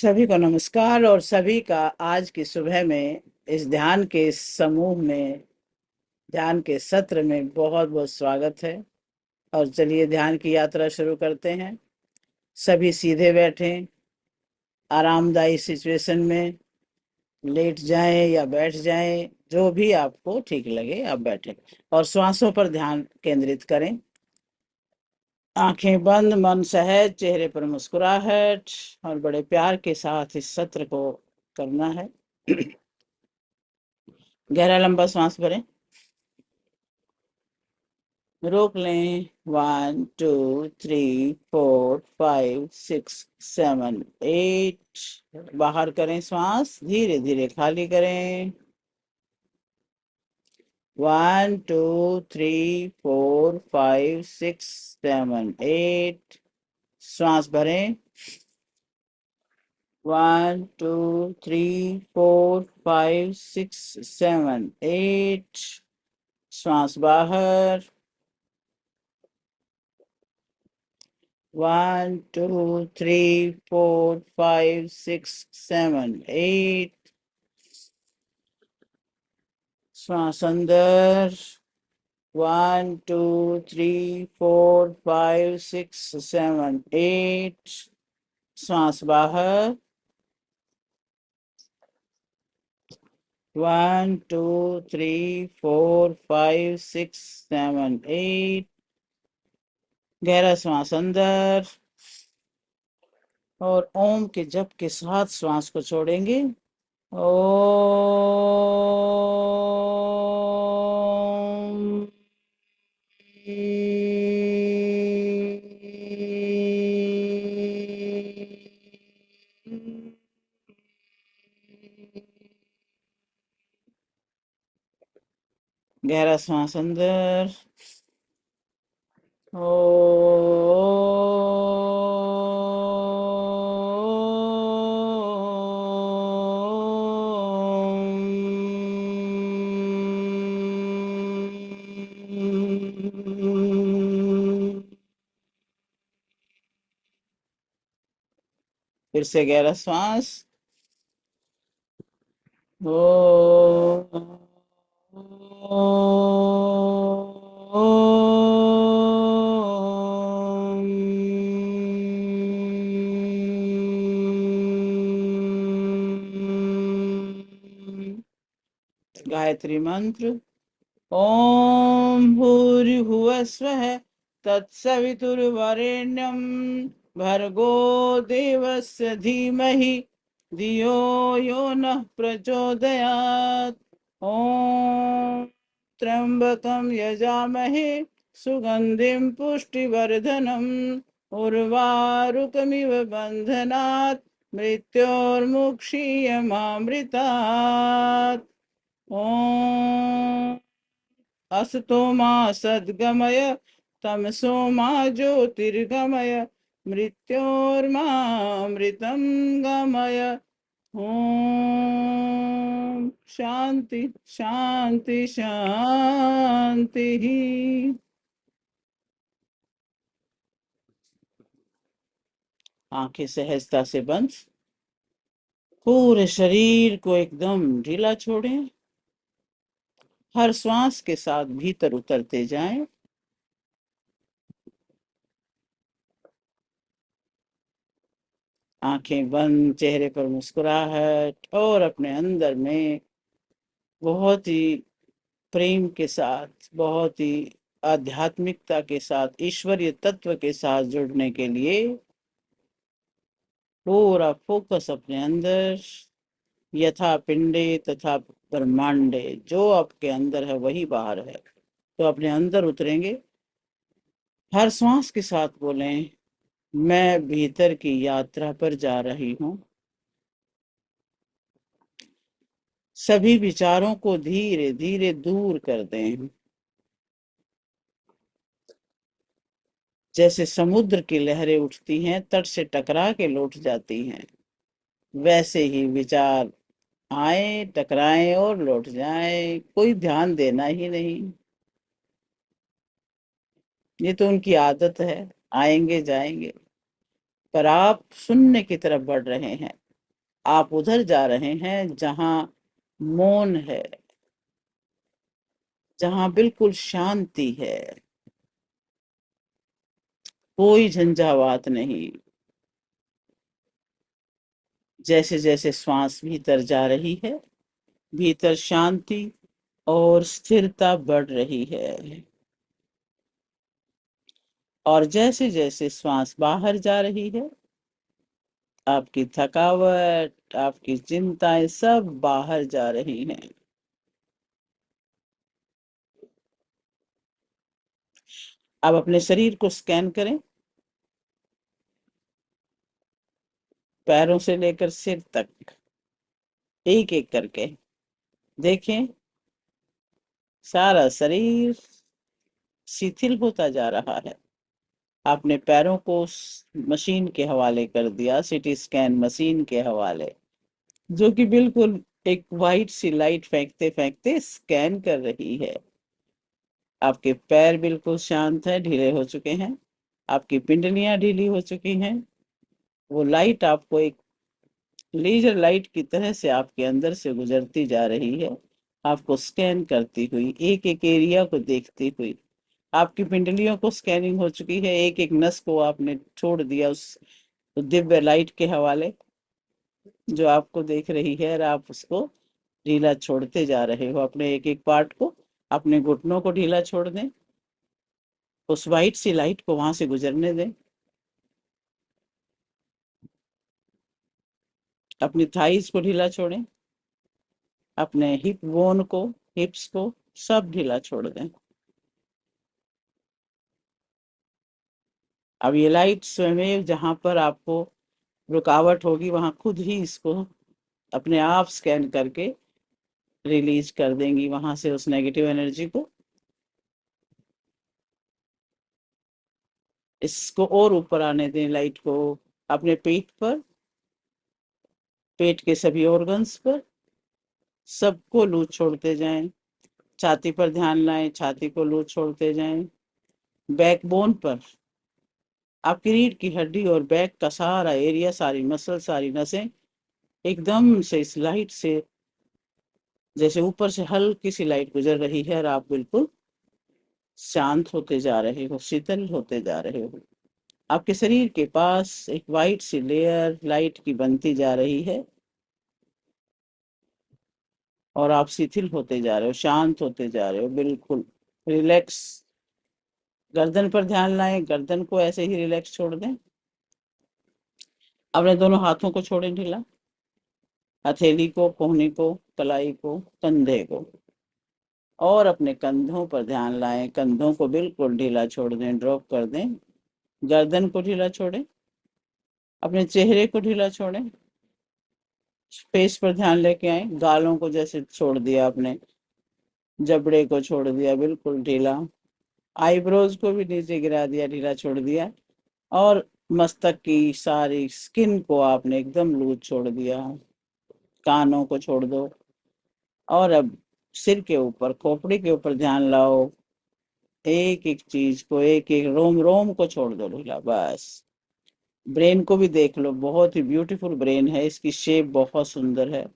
सभी को नमस्कार और सभी का आज की सुबह में इस ध्यान के समूह में, ध्यान के सत्र में बहुत बहुत स्वागत है। और चलिए ध्यान की यात्रा शुरू करते हैं। सभी सीधे बैठें, आरामदायी सिचुएशन में लेट जाएं या बैठ जाएं, जो भी आपको ठीक लगे आप बैठें और श्वासों पर ध्यान केंद्रित करें। आंखें बंद, मन सहज, चेहरे पर मुस्कुराहट और बड़े प्यार के साथ इस सत्र को करना है। गहरा लंबा सांस भरें, रोक लें। 1 2 3 4 5 6 7 8। बाहर करें, श्वास धीरे धीरे खाली करें। 1 2 3 4 5 6 7 8। श्वास भरें। 1 2 3 4 5 6 7 8। श्वास बाहर। 1 2 3 4 5 6 7 8। श्वास अंदर। 1 2 3 4 5 6 7 8। श्वास बाहर। 1 2 3 4 5 6 7 8। गहरा श्वास अंदर और ओम के जप के साथ श्वास को छोड़ेंगे। ओम। गहरा श्वास अंदर। फिर से गहरा श्वास। गायत्री मंत्र। ओम भूर्भुवः स्वः तत्सवितुर्वरेण्यं भर्गो देवस्य धीमहि धियो यो नः प्रचोदयात्। ओम त्र्यंबकं यजामहे सुगंधिं पुष्टिवर्धनम् उर्वारुकमिव बन्धनात् मृत्योर्मुक्षीयमामृतात्। ओम असतो मा सद्गमय तमसो मा ज्योतिर्गमय मृत्योर्मामृतं गमय। ओम शांति शांति शांति। आंखें सहजता से बंद। पूरे शरीर को एकदम ढीला छोड़ें। हर श्वास के साथ भीतर उतरते जाएं। आंखें बंद, चेहरे पर मुस्कुराहट और अपने अंदर में बहुत ही प्रेम के साथ, बहुत ही आध्यात्मिकता के साथ, ईश्वरीय तत्व के साथ जुड़ने के लिए पूरा फोकस अपने अंदर। यथा पिंडे तथा ब्रह्मांडे, जो आपके अंदर है वही बाहर है। तो अपने अंदर उतरेंगे। हर श्वास के साथ बोलें, मैं भीतर की यात्रा पर जा रही हूँ। सभी विचारों को धीरे धीरे दूर कर दें। जैसे समुद्र की लहरें उठती हैं, तट से टकरा के लौट जाती हैं, वैसे ही विचार आए, टकराएं और लौट जाएं। कोई ध्यान देना ही नहीं। ये तो उनकी आदत है, आएंगे जाएंगे। पर आप शून्य की तरफ बढ़ रहे हैं। आप उधर जा रहे हैं जहां मौन है, जहां बिल्कुल शांति है, कोई झंझावात नहीं। जैसे जैसे श्वास भीतर जा रही है, भीतर शांति और स्थिरता बढ़ रही है, और जैसे जैसे श्वास बाहर जा रही है, आपकी थकावट, आपकी चिंताएं सब बाहर जा रही हैं। अब अपने शरीर को स्कैन करें, पैरों से लेकर सिर तक, एक एक करके देखें। सारा शरीर शिथिल होता जा रहा है। आपने पैरों को मशीन के हवाले कर दिया, सिटी स्कैन मशीन के हवाले, जो कि बिल्कुल एक वाइट सी लाइट फेंकते फेंकते स्कैन कर रही है। आपके पैर बिल्कुल शांत है, ढीले हो चुके हैं, आपकी पिंडलियां ढीली हो चुकी हैं। वो लाइट आपको एक लेजर लाइट की तरह से आपके अंदर से गुजरती जा रही है, आपको स्कैन करती हुई, एक एक एरिया को देखती हुई। आपकी पिंडलियों को स्कैनिंग हो चुकी है, एक एक नस को आपने छोड़ दिया उस दिव्य लाइट के हवाले, जो आपको देख रही है, और आप उसको ढीला छोड़ते जा रहे हो, अपने एक एक पार्ट को। अपने घुटनों को ढीला छोड़ दें, उस वाइट सी लाइट को वहां से गुजरने दें। अपनी थाइस को ढीला छोड़ें, अपने हिप बोन को, हिप्स को सब ढीला छोड़ दें। अब ये लाइट स्वयं जहां पर आपको रुकावट होगी, वहां खुद ही इसको अपने आप स्कैन करके रिलीज कर देंगी वहां से उस नेगेटिव एनर्जी को। इसको और ऊपर आने दें लाइट को, अपने पेट पर, पेट के सभी ऑर्गन्स पर, सबको लूज छोड़ते जाएं। छाती पर ध्यान लाएं, छाती को लूज छोड़ते जाएं। बैकबोन पर, आपकी रीढ़ की हड्डी और बैक का सारा एरिया, सारी मसल, सारी नसें एकदम से इस लाइट से, जैसे ऊपर से हल्की सी लाइट गुजर रही है, और आप बिल्कुल शांत होते जा रहे हो, शीतल होते जा रहे हो। आपके शरीर के पास एक वाइट सी लेयर लाइट की बनती जा रही है, और आप शिथिल होते जा रहे हो, शांत होते जा रहे हो, बिल्कुल रिलैक्स। गर्दन पर ध्यान लाएं, गर्दन को ऐसे ही रिलैक्स छोड़ दें। अपने दोनों हाथों को छोड़ें ढीला, हथेली को, कोहनी को, कलाई को, कंधे को, और अपने कंधों पर ध्यान लाएं। कंधों को बिल्कुल ढीला छोड़ दें, ड्रॉप कर दें। गर्दन को ढीला छोड़ें, अपने चेहरे को ढीला छोड़ें, फेस पर ध्यान लेके आए। गालों को जैसे छोड़ दिया आपने, जबड़े को छोड़ दिया बिल्कुल ढीला, आईब्रोज को भी नीचे गिरा दिया, ढीला छोड़ दिया, और मस्तक की सारी स्किन को आपने एकदम लूज छोड़ दिया। कानों को छोड़ दो, और अब सिर के ऊपर, खोपड़ी के ऊपर ध्यान लाओ। एक एक चीज को, एक एक रोम रोम को छोड़ दो ढीला, बस। ब्रेन को भी देख लो, बहुत ही ब्यूटीफुल ब्रेन है, इसकी शेप बहुत सुंदर है।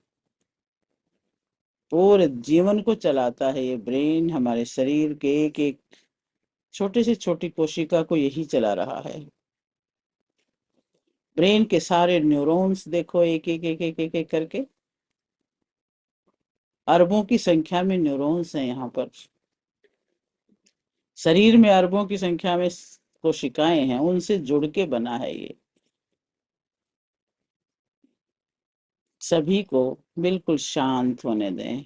पूरे जीवन को चलाता है ये ब्रेन, हमारे शरीर के एक एक छोटे से छोटी कोशिका को यही चला रहा है। ब्रेन के सारे न्यूरॉन्स देखो, एक एक एक एक एक, एक करके अरबों की संख्या में न्यूरॉन्स हैं यहाँ पर। शरीर में अरबों की संख्या में कोशिकाएं हैं, उनसे जुड़ के बना है ये। सभी को बिल्कुल शांत होने दें,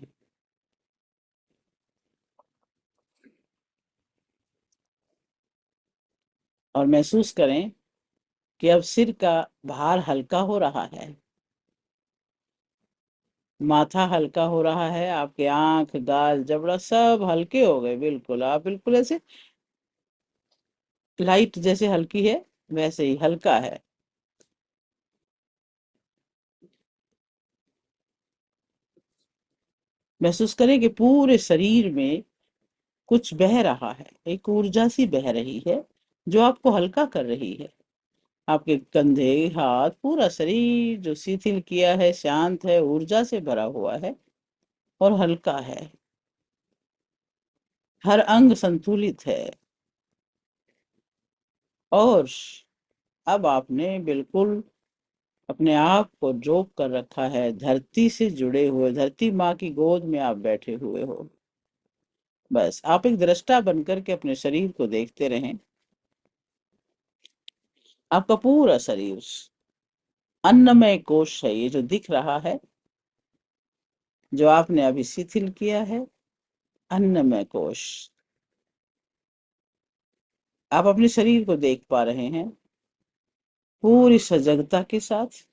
और महसूस करें कि अब सिर का भार हल्का हो रहा है, माथा हल्का हो रहा है, आपके आंख, गाल, जबड़ा सब हल्के हो गए बिल्कुल। आप बिल्कुल ऐसे लाइट जैसे हल्की है, वैसे ही हल्का है। महसूस करें कि पूरे शरीर में कुछ बह रहा है, एक ऊर्जा सी बह रही है, जो आपको हल्का कर रही है। आपके कंधे, हाथ, पूरा शरीर जो शिथिल किया है, शांत है, ऊर्जा से भरा हुआ है और हल्का है। हर अंग संतुलित है। और अब आपने बिल्कुल अपने आप को जोक कर रखा है, धरती से जुड़े हुए, धरती माँ की गोद में आप बैठे हुए हो। बस आप एक दृष्टा बनकर के अपने शरीर को देखते रहें। आपका पूरा शरीर अन्नमय कोश है, ये जो दिख रहा है, जो आपने अभी शिथिल किया है, अन्नमय कोश। आप अपने शरीर को देख पा रहे हैं पूरी सजगता के साथ,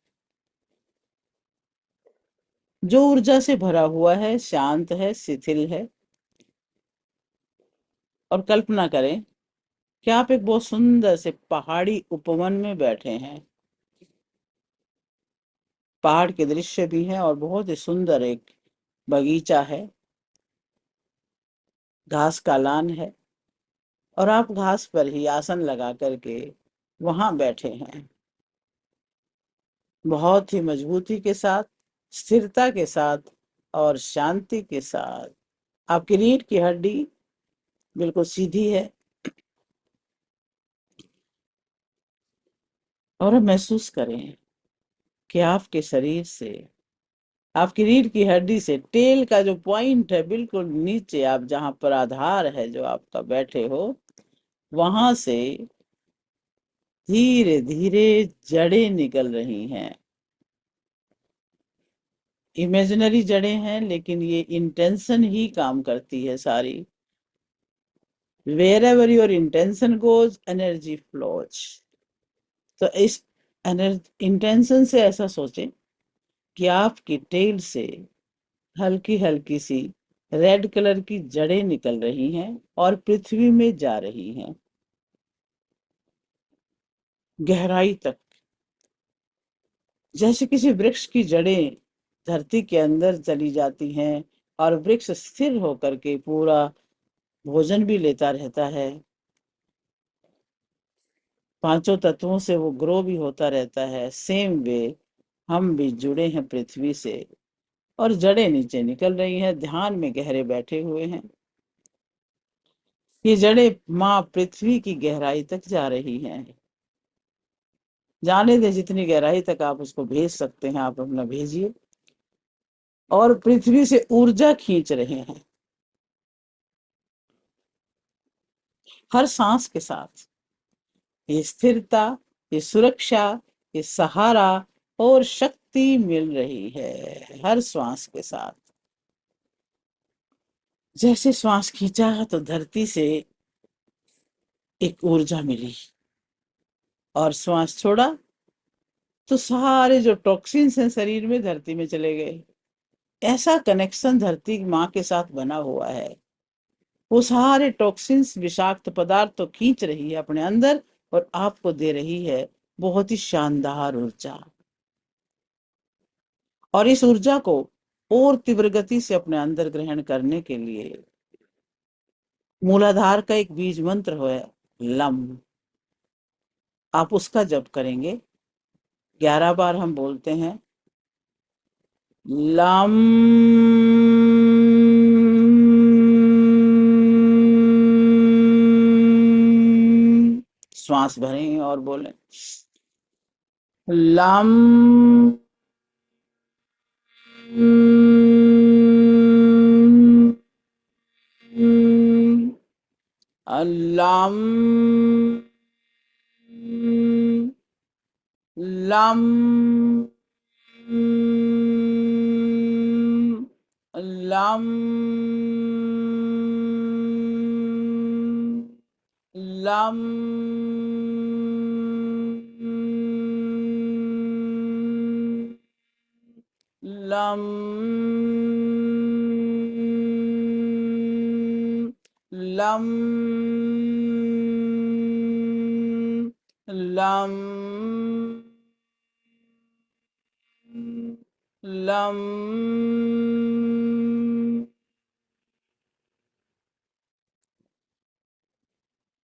जो ऊर्जा से भरा हुआ है, शांत है, शिथिल है। और कल्पना करें कि आप एक बहुत सुंदर से पहाड़ी उपवन में बैठे हैं। पहाड़ के दृश्य भी हैं और बहुत ही सुंदर एक बगीचा है, घास का लान है, और आप घास पर ही आसन लगा करके वहां बैठे हैं, बहुत ही मजबूती के साथ, स्थिरता के साथ और शांति के साथ। आपकी रीढ़ की हड्डी बिल्कुल सीधी है। और अब महसूस करें कि आपके शरीर से, आपकी रीढ़ की हड्डी से टेल का जो पॉइंट है, बिल्कुल नीचे, आप जहां पर आधार है जो आपका बैठे हो, वहां से धीरे धीरे जड़ें निकल रही हैं। इमेजिनरी जड़ें हैं, लेकिन ये इंटेंशन ही काम करती है सारी। Where your intention goes, energy flows. तो इस इंटेंशन से ऐसा सोचें कि आपकी टेल से हल्की हल्की सी रेड कलर की जड़ें निकल रही हैं और पृथ्वी में जा रही हैं, गहराई तक। जैसे किसी वृक्ष की जड़ें धरती के अंदर चली जाती हैं और वृक्ष स्थिर होकर के पूरा भोजन भी लेता रहता है, पांचों तत्वों से वो ग्रो भी होता रहता है, सेम वे हम भी जुड़े हैं पृथ्वी से और जड़ें नीचे निकल रही हैं, ध्यान में गहरे बैठे हुए हैं। ये जड़ें माँ पृथ्वी की गहराई तक जा रही हैं। जाने दे जितनी गहराई तक आप उसको भेज सकते हैं, आप अपना भेजिए। और पृथ्वी से ऊर्जा खींच रहे हैं हर सांस के साथ। ये स्थिरता, ये सुरक्षा, ये सहारा और शक्ति मिल रही है हर श्वास के साथ। जैसे श्वास खींचा तो धरती से एक ऊर्जा मिली, और श्वास छोड़ा तो सारे जो टॉक्सिन्स हैं शरीर में, धरती में चले गए। ऐसा कनेक्शन धरती माँ के साथ बना हुआ है। वो सारे टॉक्सिन्स, विषाक्त पदार्थ तो खींच रही है अपने अंदर और आपको दे रही है बहुत ही शानदार ऊर्जा। और इस ऊर्जा को और तीव्र गति से अपने अंदर ग्रहण करने के लिए मूलाधार का एक बीज मंत्र है, लम। आप उसका जप करेंगे। 11 बार हम बोलते हैं, लम। श्वास भरें और बोलें, lump. Lump. Lump. Lump. Lump. Lump. Lump. Lump. Lump.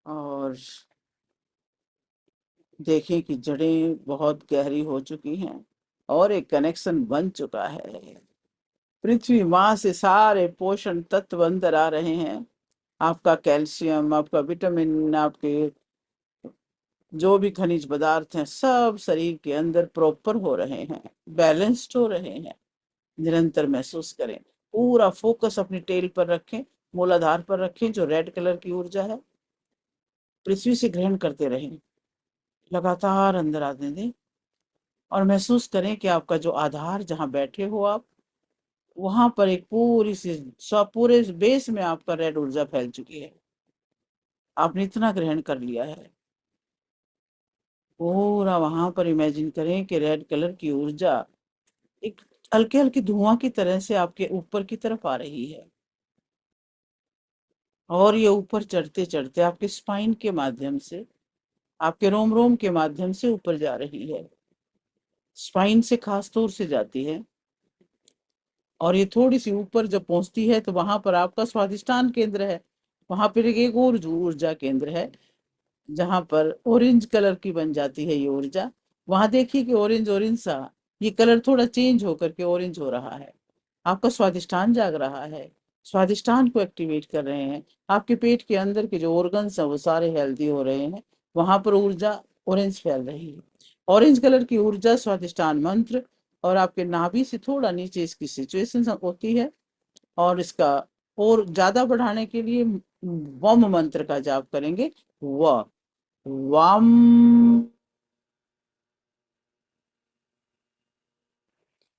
और देखें कि जड़ें बहुत गहरी हो चुकी हैं और एक कनेक्शन बन चुका है। पृथ्वी माँ से सारे पोषण तत्व अंदर आ रहे हैं। आपका कैल्शियम, आपका विटामिन, आपके जो भी खनिज पदार्थ हैं, सब शरीर के अंदर प्रॉपर हो रहे हैं, बैलेंस्ड हो रहे हैं। निरंतर महसूस करें। पूरा फोकस अपनी टेल पर रखें, मूलाधार पर रखें, जो रेड कलर की ऊर्जा है। पृथ्वी से ग्रहण करते रहें, लगातार अंदर आने दें और महसूस करें कि आपका जो आधार, जहां बैठे हो आप, वहां पर एक पूरी सी सब पूरे बेस में आपका रेड ऊर्जा फैल चुकी है। आपने इतना ग्रहण कर लिया है। पूरा वहां पर इमेजिन करें कि रेड कलर की ऊर्जा एक हल्के हल्के धुआं की तरह से आपके ऊपर की तरफ आ रही है और ये ऊपर चढ़ते चढ़ते आपके स्पाइन के माध्यम से, आपके रोम रोम के माध्यम से ऊपर जा रही है। स्पाइन से खास तौर से जाती है और ये थोड़ी सी ऊपर जब पहुंचती है तो वहां पर आपका स्वादिष्टान केंद्र है। वहां पर एक और ऊर्जा केंद्र है जहां पर ऑरेंज कलर की बन जाती है ये ऊर्जा। वहां देखिए कि ऑरेंज ऑरेंज सा ये कलर थोड़ा चेंज होकर के ऑरेंज हो रहा है। आपका स्वादिष्टान जाग रहा है। स्वादिष्टान को एक्टिवेट कर रहे हैं। आपके पेट के अंदर के जो ऑर्गन्स हैं वो सारे हेल्दी हो रहे हैं। वहां पर ऊर्जा ऑरेंज फैल रही है। ऑरेंज कलर की ऊर्जा स्वादिष्टान मंत्र और आपके नाभि से थोड़ा नीचे इसकी सिचुएशन होती है। और इसका और ज्यादा बढ़ाने के लिए वम मंत्र का जाप करेंगे। व वम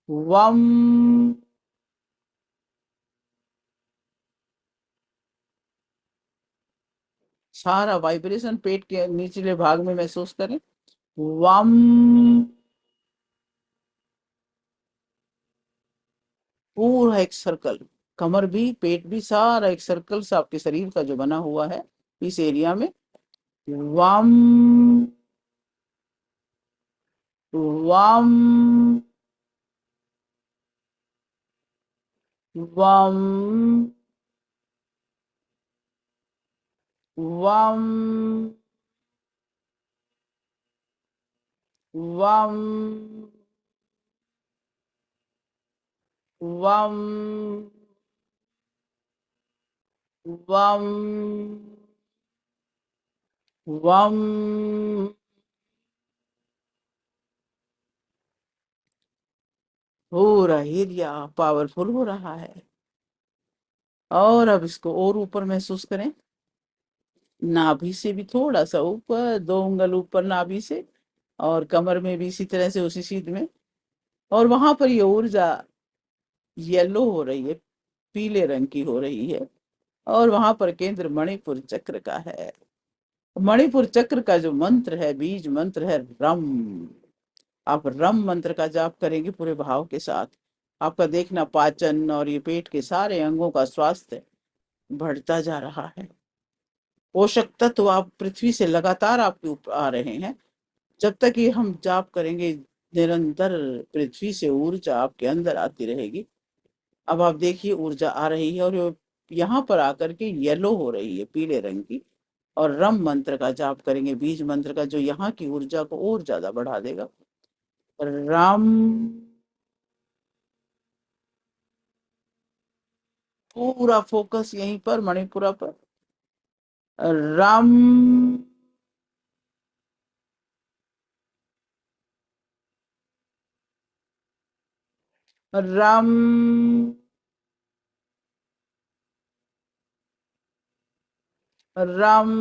वम सारा वाइब्रेशन पेट के निचले भाग में महसूस करें। वम पूरा एक सर्कल, कमर भी पेट भी सारा एक सर्कल से आपके शरीर का जो बना हुआ है इस एरिया में। वम वम वम वम वम वम वम वम पूरा एरिया पावरफुल हो रहा है। और अब इसको और ऊपर महसूस करें। नाभि से भी थोड़ा सा ऊपर, 2 उंगल ऊपर नाभि से, और कमर में भी इसी तरह से उसी सीध में। और वहां पर ये ऊर्जा येलो हो रही है, पीले रंग की हो रही है। और वहां पर केंद्र मणिपुर चक्र का है। मणिपुर चक्र का जो मंत्र है, बीज मंत्र है रम। आप रम मंत्र का जाप करेंगे पूरे भाव के साथ। आपका देखना पाचन और ये पेट के सारे अंगों का स्वास्थ्य बढ़ता जा रहा है। पोषक तत्व आप पृथ्वी से लगातार आपके ऊपर आ रहे हैं। जब तक ये हम जाप करेंगे, निरंतर पृथ्वी से ऊर्जा आपके अंदर आती रहेगी। अब आप देखिए ऊर्जा आ रही है और यहाँ पर आकर के येलो हो रही है, पीले रंग की। और रम मंत्र का जाप करेंगे, बीज मंत्र का, जो यहाँ की ऊर्जा को और ज्यादा बढ़ा देगा। राम। पूरा फोकस यहीं पर मणिपुरा पर। राम। राम। राम।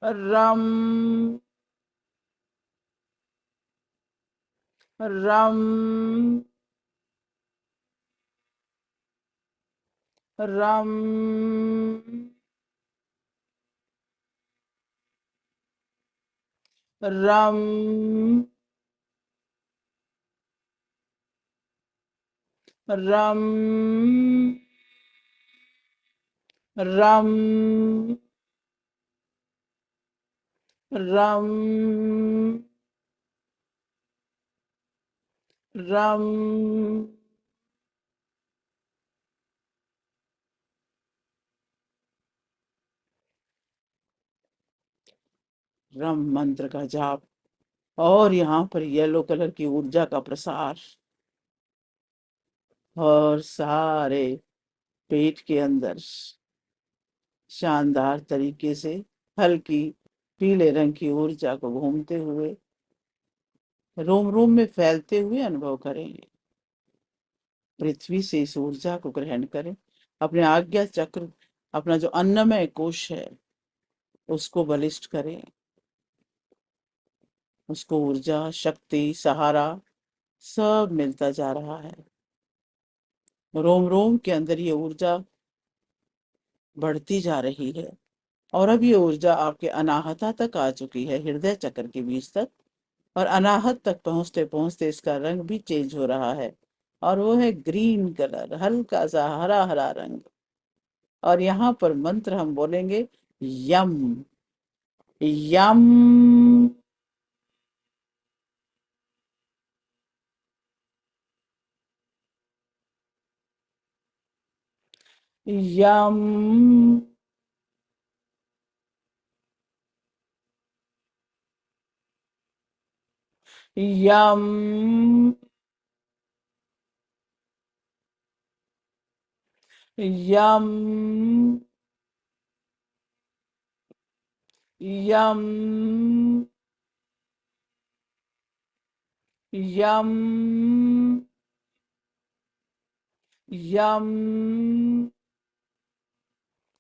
राम। राम। राम। राम। राम। राम। राम। राम। ब्रह्म मंत्र का जाप, और यहाँ पर येलो कलर की ऊर्जा का प्रसार, और सारे पेट के अंदर शानदार तरीके से हल्की पीले रंग की ऊर्जा को घूमते हुए रोम रोम में फैलते हुए अनुभव करेंगे। पृथ्वी से इस ऊर्जा को ग्रहण करें। अपने आज्ञा चक्र, अपना जो अन्नमय कोश है, उसको बलिष्ठ करें। उसको ऊर्जा, शक्ति, सहारा सब मिलता जा रहा है। रोम रोम के अंदर ये ऊर्जा बढ़ती जा रही है, और अब ये ऊर्जा आपके अनाहता तक आ चुकी है, हृदय चक्र के बीच तक। और अनाहत तक पहुंचते पहुंचते इसका रंग भी चेंज हो रहा है, और वो है ग्रीन कलर, हल्का सा हरा हरा रंग। और यहाँ पर मंत्र हम बोलेंगे यम, यम, यम, यम, यम, यम, यम, यम,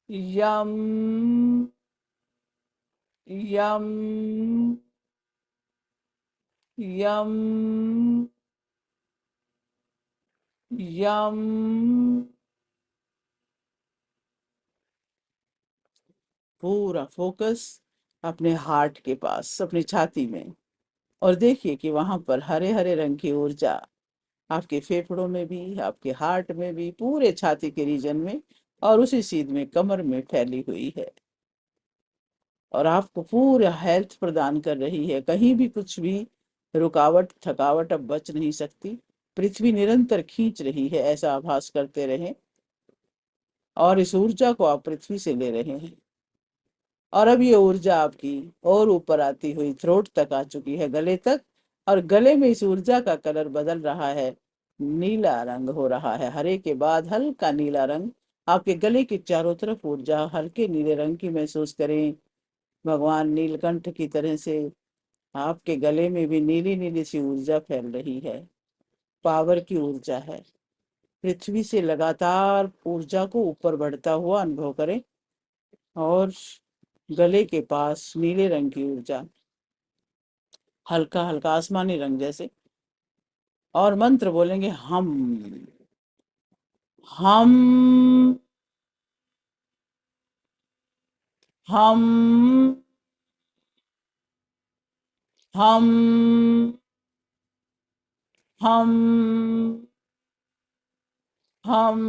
यम, यम, यम, यम। पूरा फोकस अपने हार्ट के पास, अपनी छाती में, और देखिए कि वहां पर हरे हरे रंग की ऊर्जा आपके फेफड़ों में भी, आपके हार्ट में भी, पूरे छाती के रीजन में, और उसी सीध में कमर में फैली हुई है, और आपको पूरा हेल्थ प्रदान कर रही है। कहीं भी कुछ भी रुकावट, थकावट अब बच नहीं सकती। पृथ्वी निरंतर खींच रही है, ऐसा आभास करते रहें, और इस ऊर्जा को आप पृथ्वी से ले रहे हैं। और अब ये ऊर्जा आपकी और ऊपर आती हुई थ्रोट तक आ चुकी है, गले तक, और गले में इस ऊर्जा का कलर बदल रहा है, नीला रंग हो रहा है। हरे के बाद हल्का नीला रंग। आपके गले के चारों तरफ ऊर्जा हल्के नीले रंग की महसूस करें, भगवान नीलकंठ की तरह से आपके गले में भी नीली नीली सी ऊर्जा फैल रही है, पावर की ऊर्जा है। पृथ्वी से लगातार ऊर्जा को ऊपर बढ़ता हुआ अनुभव करें, और गले के पास नीले रंग की ऊर्जा, हल्का हल्का आसमानी रंग जैसे। और मंत्र बोलेंगे हम, हम, हम, हम, हम, हम,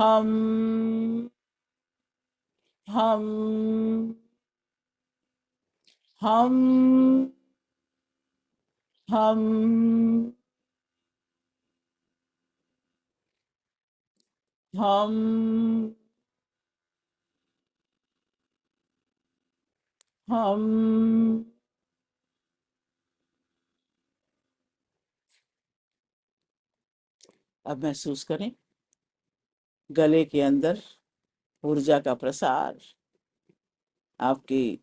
हम, हम, हम, हम, हम। अब महसूस करें गले के अंदर ऊर्जा का प्रसार, आपकी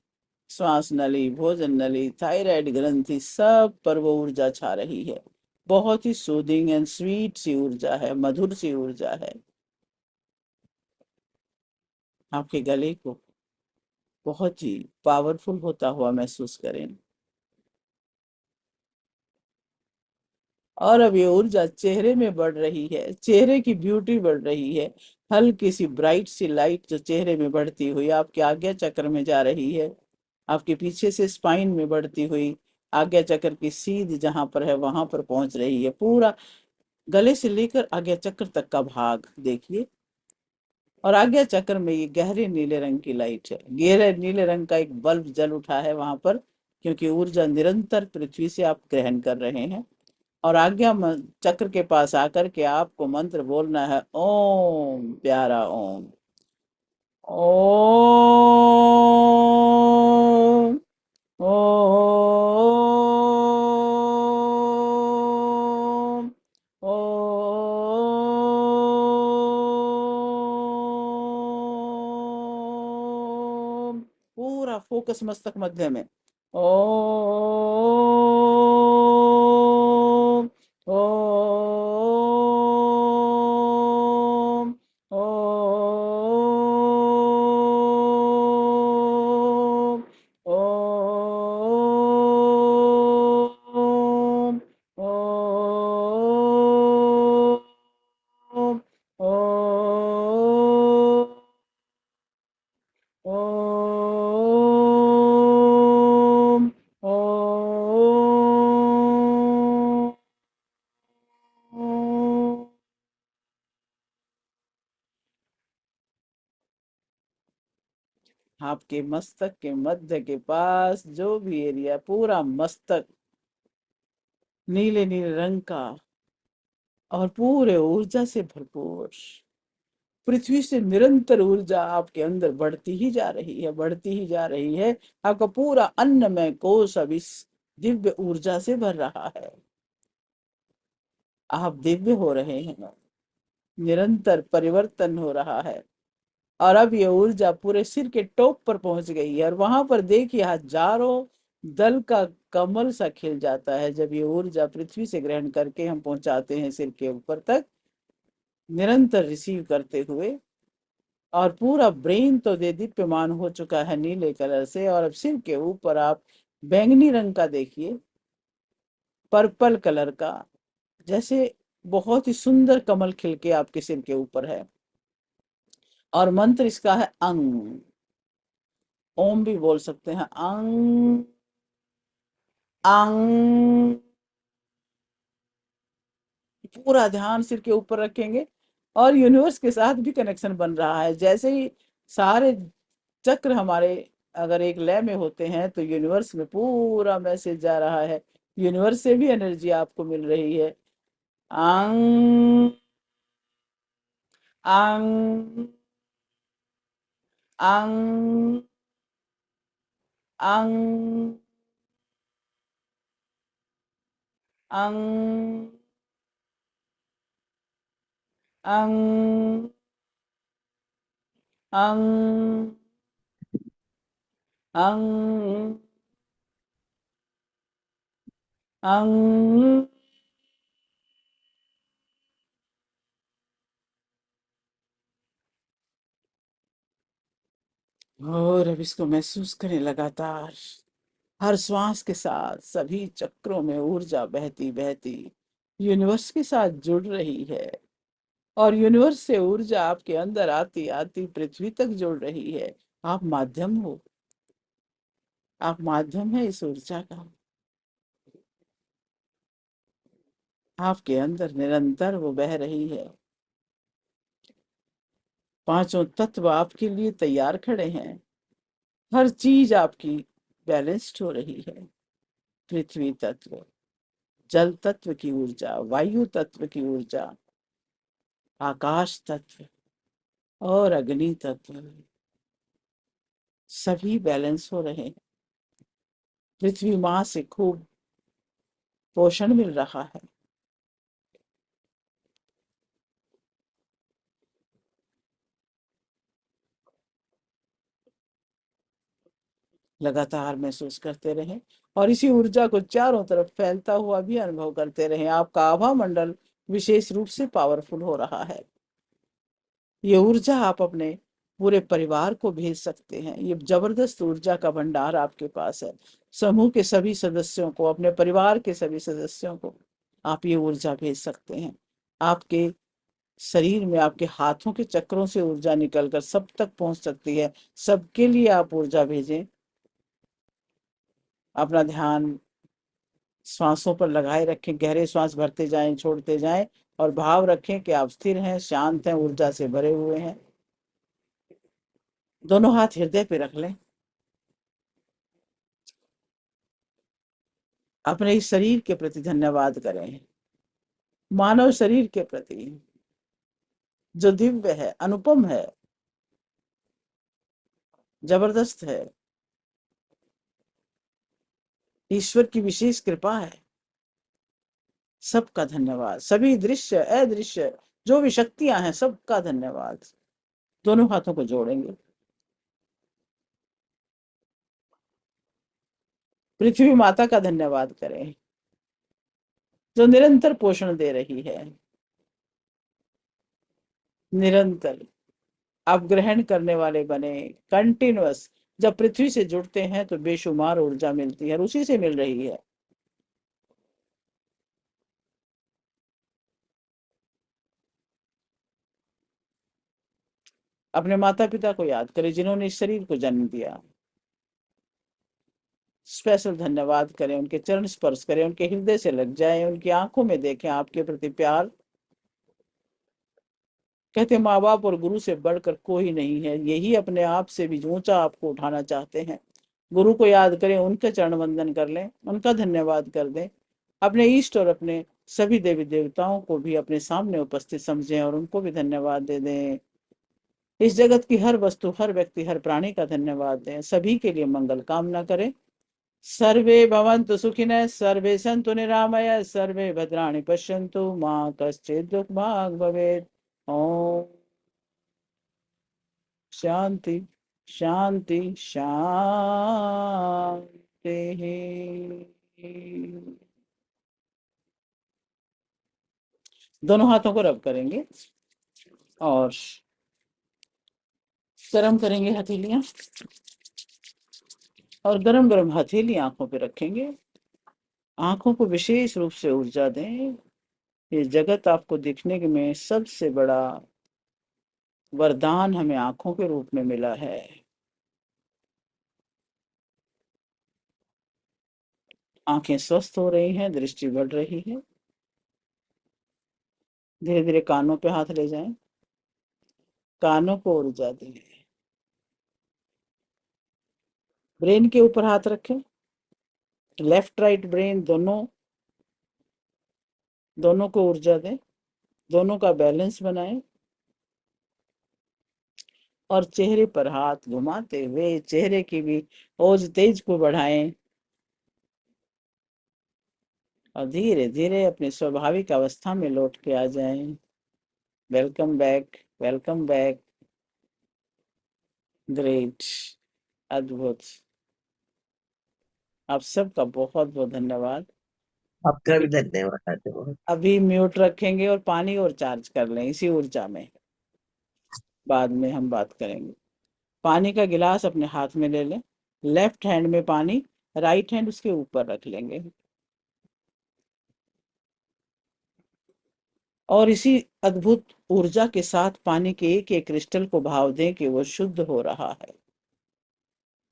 श्वास नली, भोजन नली, थायराइड ग्रंथि, सब पर वो ऊर्जा छा रही है। बहुत ही सूदिंग एंड स्वीट सी ऊर्जा है, मधुर सी ऊर्जा है। आपके गले को बहुत ही पावरफुल होता हुआ महसूस करें। और अब ये ऊर्जा चेहरे में बढ़ रही है, चेहरे की ब्यूटी बढ़ रही है। हल्की सी ब्राइट सी लाइट जो चेहरे में बढ़ती हुई आपके आज्ञा चक्र में जा रही है, आपके पीछे से स्पाइन में बढ़ती हुई आज्ञा चक्र की सीध जहां पर है वहां पर पहुंच रही है। पूरा गले से लेकर आज्ञा चक्र तक का भाग देखिए, और आज्ञा चक्र में ये गहरे नीले रंग की लाइट है, गहरे नीले रंग का एक बल्ब जल उठा है वहां पर, क्योंकि ऊर्जा निरंतर पृथ्वी से आप ग्रहण कर रहे हैं। और आज्ञा चक्र के पास आकर के आपको मंत्र बोलना है ओम, प्यारा ओम, ओम। पूरा फोकस मस्तक मध्य में। ओम ओम ओम ओम ओम ओम ओम ओम ओम। आपके मस्तक के मध्य के पास जो भी एरिया, पूरा मस्तक नीले नीले रंग का और पूरे ऊर्जा से भरपूर, पृथ्वी से निरंतर ऊर्जा आपके अंदर बढ़ती ही जा रही है, बढ़ती ही जा रही है। आपका पूरा अन्नमय कोश अब इस दिव्य ऊर्जा से भर रहा है। आप दिव्य हो रहे हैं, निरंतर परिवर्तन हो रहा है। और अब ये ऊर्जा पूरे सिर के टॉप पर पहुंच गई है, और वहां पर देखिए हजारों दल का कमल सा खिल जाता है जब ये ऊर्जा पृथ्वी से ग्रहण करके हम पहुंचाते हैं सिर के ऊपर तक, निरंतर रिसीव करते हुए। और पूरा ब्रेन तो दे दीप्यमान हो चुका है नीले कलर से, और अब सिर के ऊपर आप बैंगनी रंग का देखिए, पर्पल कलर का, जैसे बहुत ही सुंदर कमल खिल के आपके सिर के ऊपर है। और मंत्र इसका है अंग। ओम भी बोल सकते हैं, अंग अंग। पूरा ध्यान सिर के ऊपर रखेंगे और यूनिवर्स के साथ भी कनेक्शन बन रहा है। जैसे ही सारे चक्र हमारे अगर एक लय में होते हैं तो यूनिवर्स में पूरा मैसेज जा रहा है, यूनिवर्स से भी एनर्जी आपको मिल रही है। अंग अंग अंग अंग अंग अंग अंग अंग अंग। और अब इसको महसूस करें लगातार, हर श्वास के साथ सभी चक्रों में ऊर्जा बहती बहती यूनिवर्स के साथ जुड़ रही है, और यूनिवर्स से ऊर्जा आपके अंदर आती आती पृथ्वी तक जुड़ रही है। आप माध्यम हो, आप माध्यम है इस ऊर्जा का। आपके अंदर निरंतर वो बह रही है, पांचों तत्व आपके लिए तैयार खड़े हैं। हर चीज आपकी बैलेंस्ड हो रही है। पृथ्वी तत्व, जल तत्व की ऊर्जा, वायु तत्व की ऊर्जा, आकाश तत्व और अग्नि तत्व, सभी बैलेंस हो रहे हैं। पृथ्वी माँ से खूब पोषण मिल रहा है। लगातार महसूस करते रहें और इसी ऊर्जा को चारों तरफ फैलता हुआ भी अनुभव करते रहें। आपका आभा मंडल विशेष रूप से पावरफुल हो रहा है। ये ऊर्जा आप अपने पूरे परिवार को भेज सकते हैं। ये जबरदस्त ऊर्जा का भंडार आपके पास है। समूह के सभी सदस्यों को, अपने परिवार के सभी सदस्यों को आप ये ऊर्जा भेज सकते हैं। आपके शरीर में, आपके हाथों के चक्रों से ऊर्जा निकलकर सब तक पहुंच सकती है। सबके लिए आप ऊर्जा भेजें। अपना ध्यान श्वासों पर लगाए रखें, गहरे श्वास भरते जाएं, छोड़ते जाएं, और भाव रखें कि आप स्थिर हैं, शांत हैं, ऊर्जा से भरे हुए हैं। दोनों हाथ हृदय पे रख लें। अपने इस शरीर के प्रति धन्यवाद करें, मानव शरीर के प्रति जो दिव्य है, अनुपम है, जबरदस्त है। ईश्वर की विशेष कृपा है। सबका धन्यवाद, सभी दृश्य अदृश्य जो भी शक्तियां हैं, सबका धन्यवाद। दोनों हाथों को जोड़ेंगे। पृथ्वी माता का धन्यवाद करें जो निरंतर पोषण दे रही है। निरंतर आप ग्रहण करने वाले बने, कंटिन्यूअस। जब पृथ्वी से जुड़ते हैं तो बेशुमार ऊर्जा मिलती है और उसी से मिल रही है। अपने माता पिता को याद करें जिन्होंने इस शरीर को जन्म दिया। स्पेशल धन्यवाद करें, उनके चरण स्पर्श करें, उनके हृदय से लग जाएं, उनकी आंखों में देखें आपके प्रति प्यार। कहते माँ बाप और गुरु से बढ़कर कोई नहीं है, यही अपने आप से भी ऊंचा आपको उठाना चाहते हैं। गुरु को याद करें, उनके चरण वंदन कर लें, उनका धन्यवाद कर दें। अपने इष्ट और अपने सभी देवी देवताओं को भी अपने सामने उपस्थित समझें और उनको भी धन्यवाद दे दें। इस जगत की हर वस्तु, हर व्यक्ति, हर प्राणी का धन्यवाद दें। सभी के लिए मंगल कामना करें। सर्वे भवन्तु सुखिनः, सर्वे सन्तु निरामयः, सर्वे भद्राणि पश्यन्तु मा कश्चित् दुःखभाग् भवेत्। ओम शांति शांति शांति। दोनों हाथों को रब करेंगे और गरम करेंगे हथेलियां, और गरम गरम हथेली आंखों पे रखेंगे। आंखों को विशेष रूप से ऊर्जा दें। ये जगत आपको दिखने में सबसे बड़ा वरदान हमें आंखों के रूप में मिला है। आंखें स्वस्थ हो रही हैं, दृष्टि बढ़ रही है। धीरे धीरे कानों पे हाथ ले जाएं, कानों को ऊर्जा दें। ब्रेन के ऊपर हाथ रखें, लेफ्ट राइट ब्रेन दोनों दोनों को ऊर्जा दें, दोनों का बैलेंस बनाएं और चेहरे पर हाथ घुमाते हुए चेहरे की भी ओज तेज को बढ़ाएं और धीरे धीरे अपनी स्वाभाविक अवस्था में लौट के आ जाएं। Welcome back, welcome back. Great, अद्भुत। आप सबका बहुत बहुत धन्यवाद। आपका भी धन्यवाद। अभी म्यूट रखेंगे और पानी और चार्ज कर लें इसी ऊर्जा में, बाद में हम बात करेंगे। पानी का गिलास अपने हाथ में ले लें, लेफ्ट हैंड में पानी, राइट हैंड उसके ऊपर रख लेंगे और इसी अद्भुत ऊर्जा के साथ पानी के एक एक क्रिस्टल को भाव दें कि वो शुद्ध हो रहा है,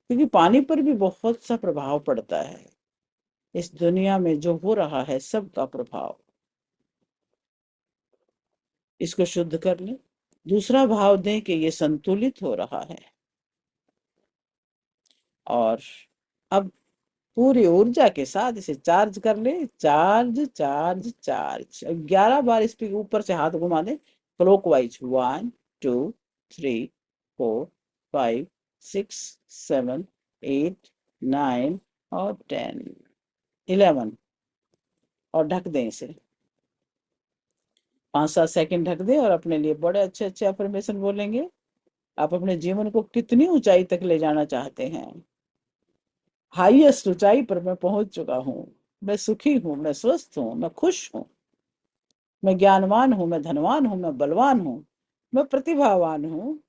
क्योंकि पानी पर भी बहुत सा प्रभाव पड़ता है। इस दुनिया में जो हो रहा है सबका प्रभाव, इसको शुद्ध कर लें। दूसरा भाव दें कि ये संतुलित हो रहा है और अब पूरी ऊर्जा के साथ इसे चार्ज कर ले। Charge charge charge. 11 बार इस पे ऊपर से हाथ घुमा दें क्लॉकवाइज। 1 2 3 4 5 6 7 8 9 और 10 11 और ढक दें इसे। 5-7 सेकंड ढक दें और अपने लिए बड़े अच्छे अच्छे अफर्मेशन बोलेंगे। आप अपने जीवन को कितनी ऊंचाई तक ले जाना चाहते हैं। हाईएस्ट ऊंचाई पर मैं पहुंच चुका हूँ। मैं सुखी हूँ, मैं स्वस्थ हूँ, मैं खुश हूँ, मैं ज्ञानवान हूँ, मैं धनवान हूँ, मैं बलवान हूँ, मैं प्रतिभावान हूँ,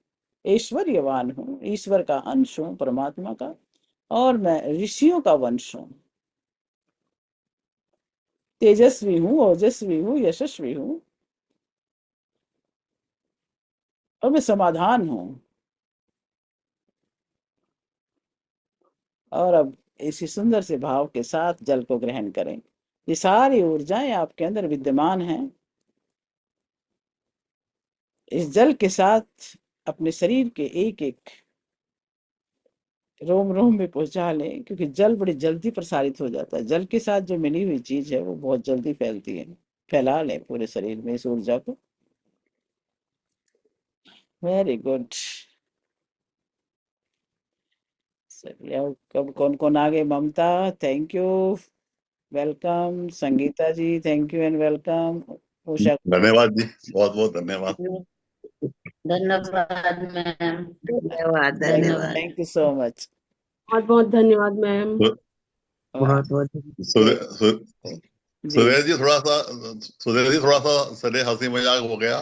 ऐश्वर्यवान हूँ, ईश्वर का अंश हूँ, परमात्मा का, और मैं ऋषियों का वंश हूँ। तेजस्वी हूँ, ओजस्वी हूँ, यशस्वी हूँ और मैं समाधान हूँ। और अब इसी सुंदर से भाव के साथ जल को ग्रहण करें। ये सारी ऊर्जाएं आपके अंदर विद्यमान हैं। इस जल के साथ अपने शरीर के एक एक रोम रोम में पहुंचा लें, क्योंकि जल बड़ी जल्दी प्रसारित हो जाता है। जल के साथ जो मिली हुई चीज है वो बहुत जल्दी फैलती है। फैला लें पूरे शरीर में इस ऊर्जा को। Very good. चलिए अब कब कौन कौन आ गए। Mamta, thank you, welcome. Sangeeta ji, thank you and welcome. Usha, धन्यवाद जी, बहुत बहुत धन्यवाद। धन्यवाद मैम। धन्यवाद धन्यवाद। धन्यवाद। Thank you so much. बहुत बहुत धन्यवाद मैम। वाह बहुत बहुत सुदेश सु- जी सुदेश जी थोड़ा सा सुदेश जी थोड़ा सा सरे हंसी मजाक हो गया।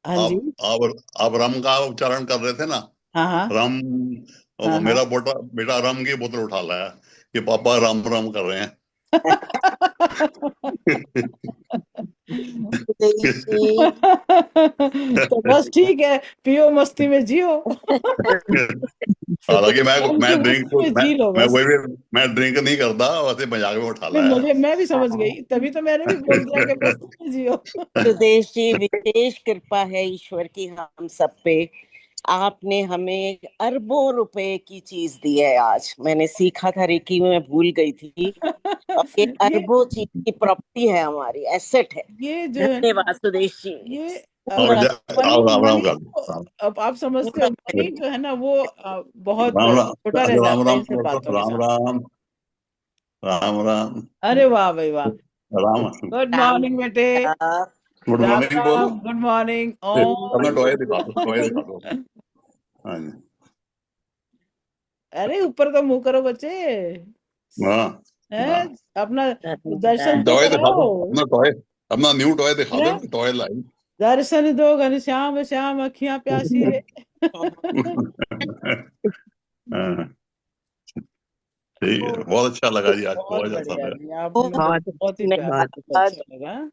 हाँ जी आप आप रम का उच्चारण कर रहे थे ना। हाँ हाँ रम। हाँ हाँ मेरा बेटा रम की बोतल उठा लाया कि पापा रम रम कर रहे हैं। सुदेश जी तो बस ठीक है, पियो मस्ती में जियो। हालांकि मैं रम की मैं ड्रिंक मस्ती में जी लो मैं बस। कोई भी मैं ड्रिंक नहीं करता, वैसे मजाक में उठा नहीं लाया। मैं भी समझ गई, तभी तो मैंने भी बोल दिया कि मस्ती में जियो। सुदेश जी, विशेष कृपा है ईश्वर की हम सब पे। आपने हमें अरबों रुपए की चीज दी है। आज मैंने सीखा था, रेकी में मैं भूल गई थी, और ये ये अरबों चीज की प्रॉपर्टी है, हमारी एसेट है। ये जो है ना, धन्यवाद सुदेश जी, ये और पूरा राम मनी राम राम मनी कर तो अब आप समझते पूरा हो, मनी जो है ना वो बहुत राम छोटा रह राम जाता है राम इन सब बातों के राम साथ। राम राम राम अरे वाह भाई वाह। राम। गुड राम मॉर्निंग बेटे। गुड राम मॉर्निंग बोलो। Ram, good morning. अपना टॉय दिखा दो, टॉय ओम। दिखा दो। हाँ जी। अरे ऊपर तो मुंह करो बच्चे, हाँ हैं? हाँ। अपना दर्शन धन्यवाद। तो टॉय दिखा दो, कराओ। अपना टॉय, अपना न्यू टॉय दिखा क्या दो, टॉय लाई। दर्शन दो घनश्याम श्याम अखियां प्यासी है। हाँ, ठीक है, बहुत अच्छा लगा जी, आज बहुत बहुत अच्छा बढ़िया लगा। जी, आपने तो बहुत बहुत ही प्यारा, बहुत बहुत अच्छा लगा।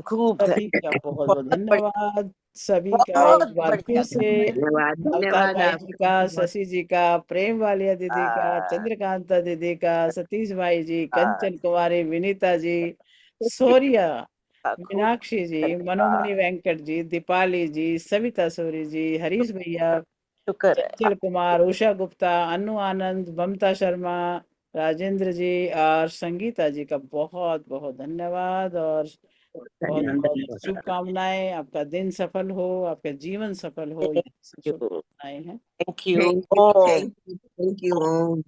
खूब सभी का बहुत बहुत बहुत बढ़िया, धन्यवाद। सभी का बहुत एक बार फिर बढ़िया, से धन्यवाद अवतार धन्यवाद भाई जी आपका का, बहुत। शशि जी का, प्रेम वालिया दीदी का, धन्यवाद। चंद्रकांता दीदी का, सतीश भाई जी, कंचन कुमारी, विनीता जी, सोरिया, खूब मीनाक्षी जी, मनोमणि धन्यवाद। वेंकट जी, दीपाली जी, सविता सोरी जी, हरीश भैया, शुक्र है। चंचल कुमार, उषा गुप्ता, अनु आनंद, ममता शर्मा, राजेंद्र जी और संगीता जी का बहुत बहुत धन्यवाद, और बहुत धन्यवाद बहुत धन्यवाद। शुभकामनाएं। आपका दिन सफल हो, आपका जीवन सफल हो, ये थैंक यू, शुभकामनाएं हैं। Thank you. Thank you Om thank you thank you.